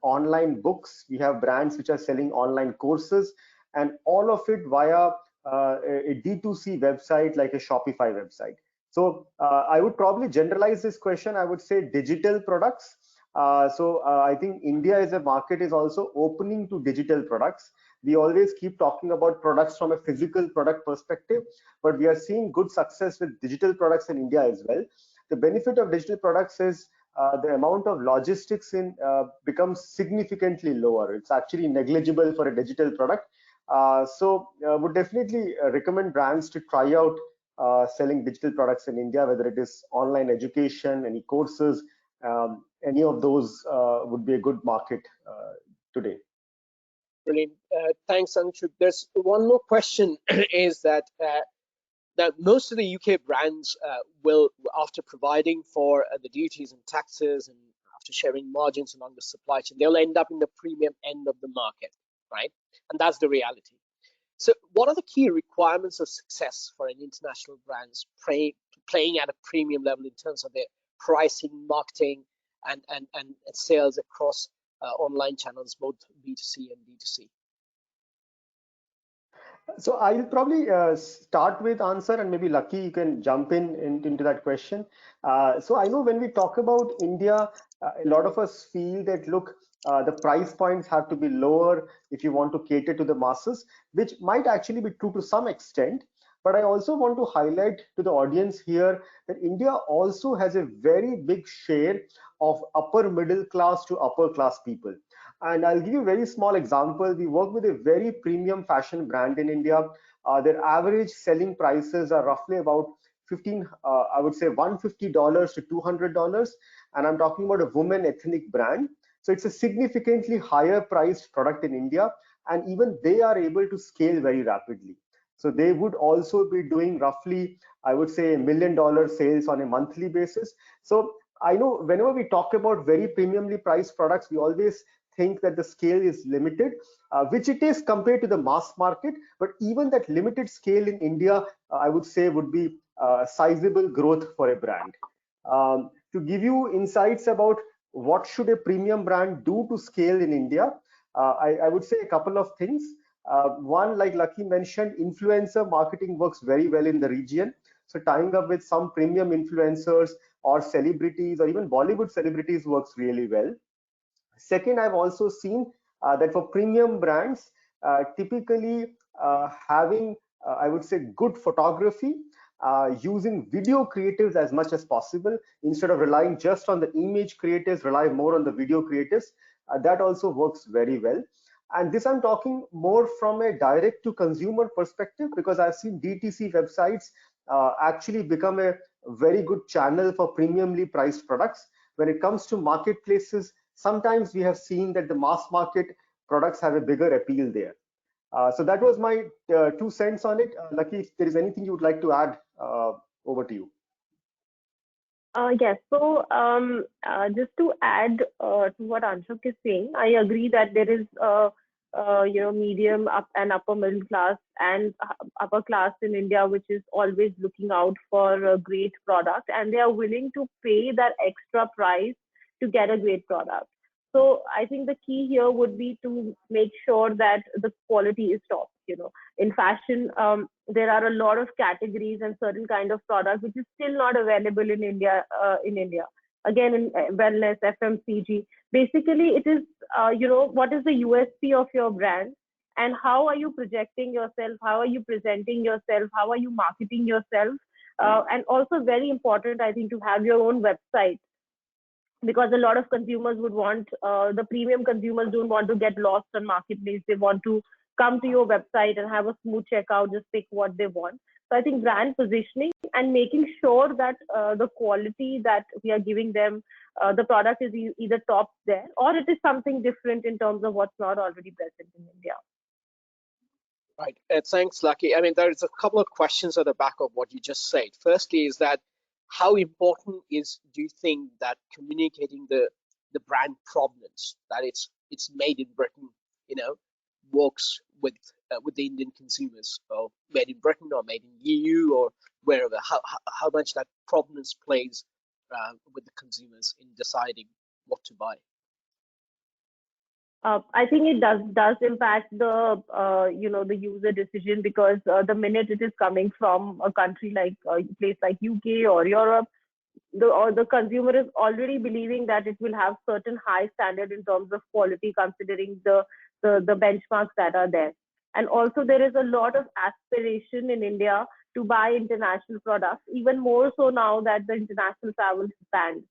online books. We have brands which are selling online courses, and all of it via a D2C website like a Shopify website. So I would probably generalize this question. I would say digital products. I think India as a market is also opening to digital products. We always keep talking about products from a physical product perspective, but we are seeing good success with digital products in India as well. The benefit of digital products is the amount of logistics in becomes significantly lower. It's actually negligible for a digital product. Would definitely recommend brands to try out selling digital products in India, whether it is online education, any courses, any of those would be a good market today. Brilliant. Thanks, Anshul. There's one more question is that most of the UK brands will, after providing for the duties and taxes and after sharing margins along the supply chain, they'll end up in the premium end of the market, right? And that's the reality. So what are the key requirements of success for an international brands playing at a premium level in terms of their pricing, marketing, and sales across online channels, both B2C and D2C? So I'll probably start with answer, and maybe Lucky, you can jump into that question. So I know when we talk about India, a lot of us feel that, look, the price points have to be lower if you want to cater to the masses, which might actually be true to some extent. But I also want to highlight to the audience here that India also has a very big share of upper middle class to upper class people. And I'll give you a very small example. We work with a very premium fashion brand in India. Their average selling prices are roughly about I would say $150 to $200. And I'm talking about a women ethnic brand. So it's a significantly higher priced product in India. And even they are able to scale very rapidly. So they would also be doing roughly, I would say, $1 million sales on a monthly basis. So I know whenever we talk about very premiumly priced products, we always think that the scale is limited, which it is compared to the mass market. But even that limited scale in India, I would say, would be sizable growth for a brand. To give you insights about what should a premium brand do to scale in India, I would say a couple of things. One, like Lucky mentioned, influencer marketing works very well in the region. So tying up with some premium influencers or celebrities or even Bollywood celebrities works really well. Second, I've also seen that for premium brands, typically having, I would say, good photography, using video creatives as much as possible, instead of relying just on the image creators, rely more on the video creators. That also works very well. And this I'm talking more from a direct to consumer perspective, because I've seen DTC websites actually become a very good channel for premiumly priced products. When it comes to marketplaces, sometimes we have seen that the mass market products have a bigger appeal there. So that was my 2 cents on it. Lucky, if there is anything you would like to add, over to you. Yes, so just to add to what Anshuk is saying, I agree that there is medium up and upper middle class and upper class in India, which is always looking out for a great product, and they are willing to pay that extra price to get a great product. So I think the key here would be to make sure that the quality is top. In fashion, there are a lot of categories and certain kind of products which is still not available in India. Again, in wellness, FMCG, basically it is, what is the USP of your brand, and how are you projecting yourself, how are you presenting yourself, how are you marketing yourself, and also very important, I think, to have your own website, because a lot of consumers would want, the premium consumers don't want to get lost on marketplace. They want to come to your website and have a smooth checkout, just pick what they want. So I think brand positioning and making sure that the quality that we are giving them, the product is either top there or it is something different in terms of what's not already present in India. Right. Thanks, Lucky. I mean, there's a couple of questions at the back of what you just said. Firstly, is that how important do you think that communicating the brand provenance, that it's made in Britain, works with the Indian consumers, or made in Britain or made in EU or wherever? How much that provenance plays with the consumers in deciding what to buy? I think it does impact the the user decision, because the minute it is coming from a country like a place like UK or Europe, the consumer is already believing that it will have certain high standard in terms of quality, considering the benchmarks that are there. And also there is a lot of aspiration in India to buy international products, even more so now that the international travel is banned.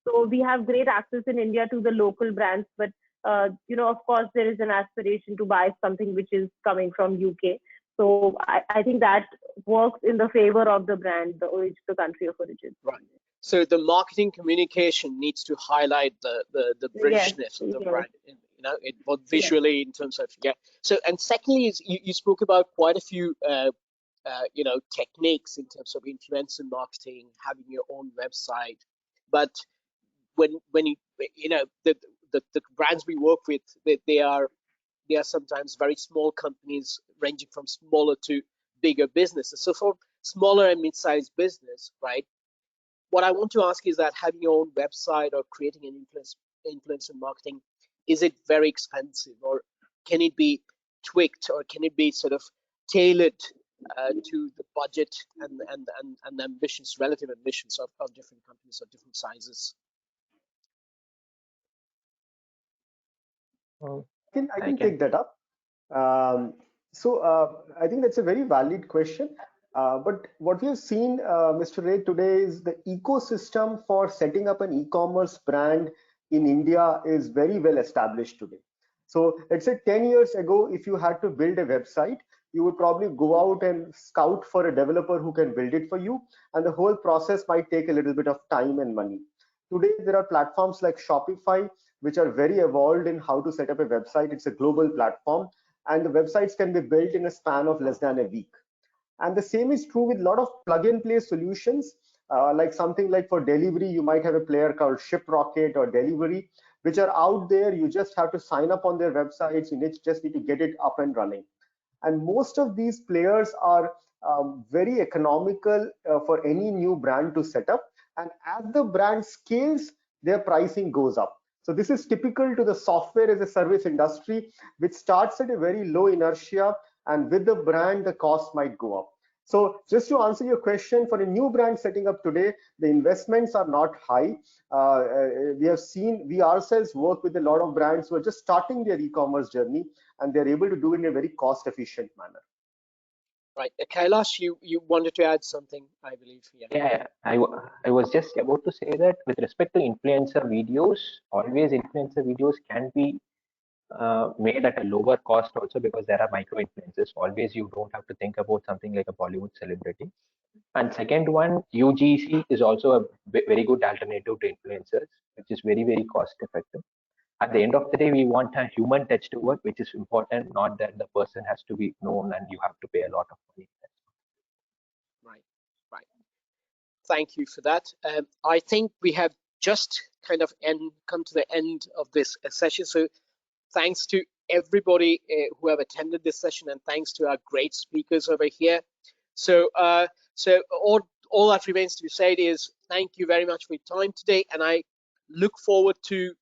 So we have great access in India to the local brands, but of course, there is an aspiration to buy something which is coming from UK. So I think that works in the favor of the brand, the country of origin. Right. So the marketing communication needs to highlight the Britishness of the brand, both visually in terms of So, and secondly, is you spoke about quite a few techniques in terms of influencer marketing, having your own website, but when the brands we work with, they are sometimes very small companies, ranging from smaller to bigger businesses. So for smaller and mid-sized business, right, what I want to ask is that having your own website or creating an influencer marketing, is it very expensive, or can it be tweaked, or can it be sort of tailored to the budget and ambitions, relative ambitions of different companies of different sizes? I can take that up. I think that's a very valid question. But what we have seen, Mr. Ray, today is the ecosystem for setting up an e-commerce brand in India is very well established today. So let's say 10 years ago, if you had to build a website, you would probably go out and scout for a developer who can build it for you. And the whole process might take a little bit of time and money. Today, there are platforms like Shopify, which are very evolved in how to set up a website. It's a global platform, and the websites can be built in a span of less than a week. And the same is true with a lot of plug-and-play solutions, like something like for delivery, you might have a player called ShipRocket or Delivery, which are out there. You just have to sign up on their websites. You just need to get it up and running. And most of these players are very economical for any new brand to set up. And as the brand scales, their pricing goes up. So this is typical to the software as a service industry, which starts at a very low inertia, and with the brand, the cost might go up. So just to answer your question, for a new brand setting up today, the investments are not high. We ourselves work with a lot of brands who are just starting their e-commerce journey, and they're able to do it in a very cost-efficient manner. Right. Kailash, you wanted to add something, I believe. Yeah, I was just about to say that with respect to influencer videos, always influencer videos can be made at a lower cost also, because there are micro influencers. Always you don't have to think about something like a Bollywood celebrity. And second one, UGC is also a very good alternative to influencers, which is very, very cost effective. At the end of the day, we want a human touch to work, which is important, not that the person has to be known and you have to pay a lot of money. Right. Thank you for that. I think we have just kind of come to the end of this session. So thanks to everybody who have attended this session, and thanks to our great speakers over here. So all that remains to be said is thank you very much for your time today, and I look forward to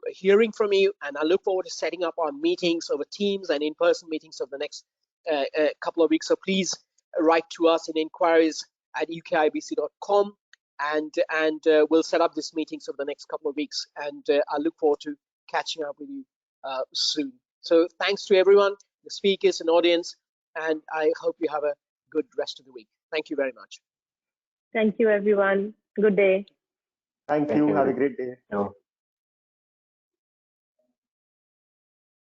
hearing from you, and I look forward to setting up our meetings over Teams and in-person meetings over the next couple of weeks. So please write to us in inquiries@ukibc.com, and we'll set up these meetings over the next couple of weeks, and I look forward to catching up with you soon. So thanks to everyone. the speakers and audience, and I hope you have a good rest of the week. Thank you very much. Thank you, everyone. Good day. Thank Thank you. you. Have a great day. No.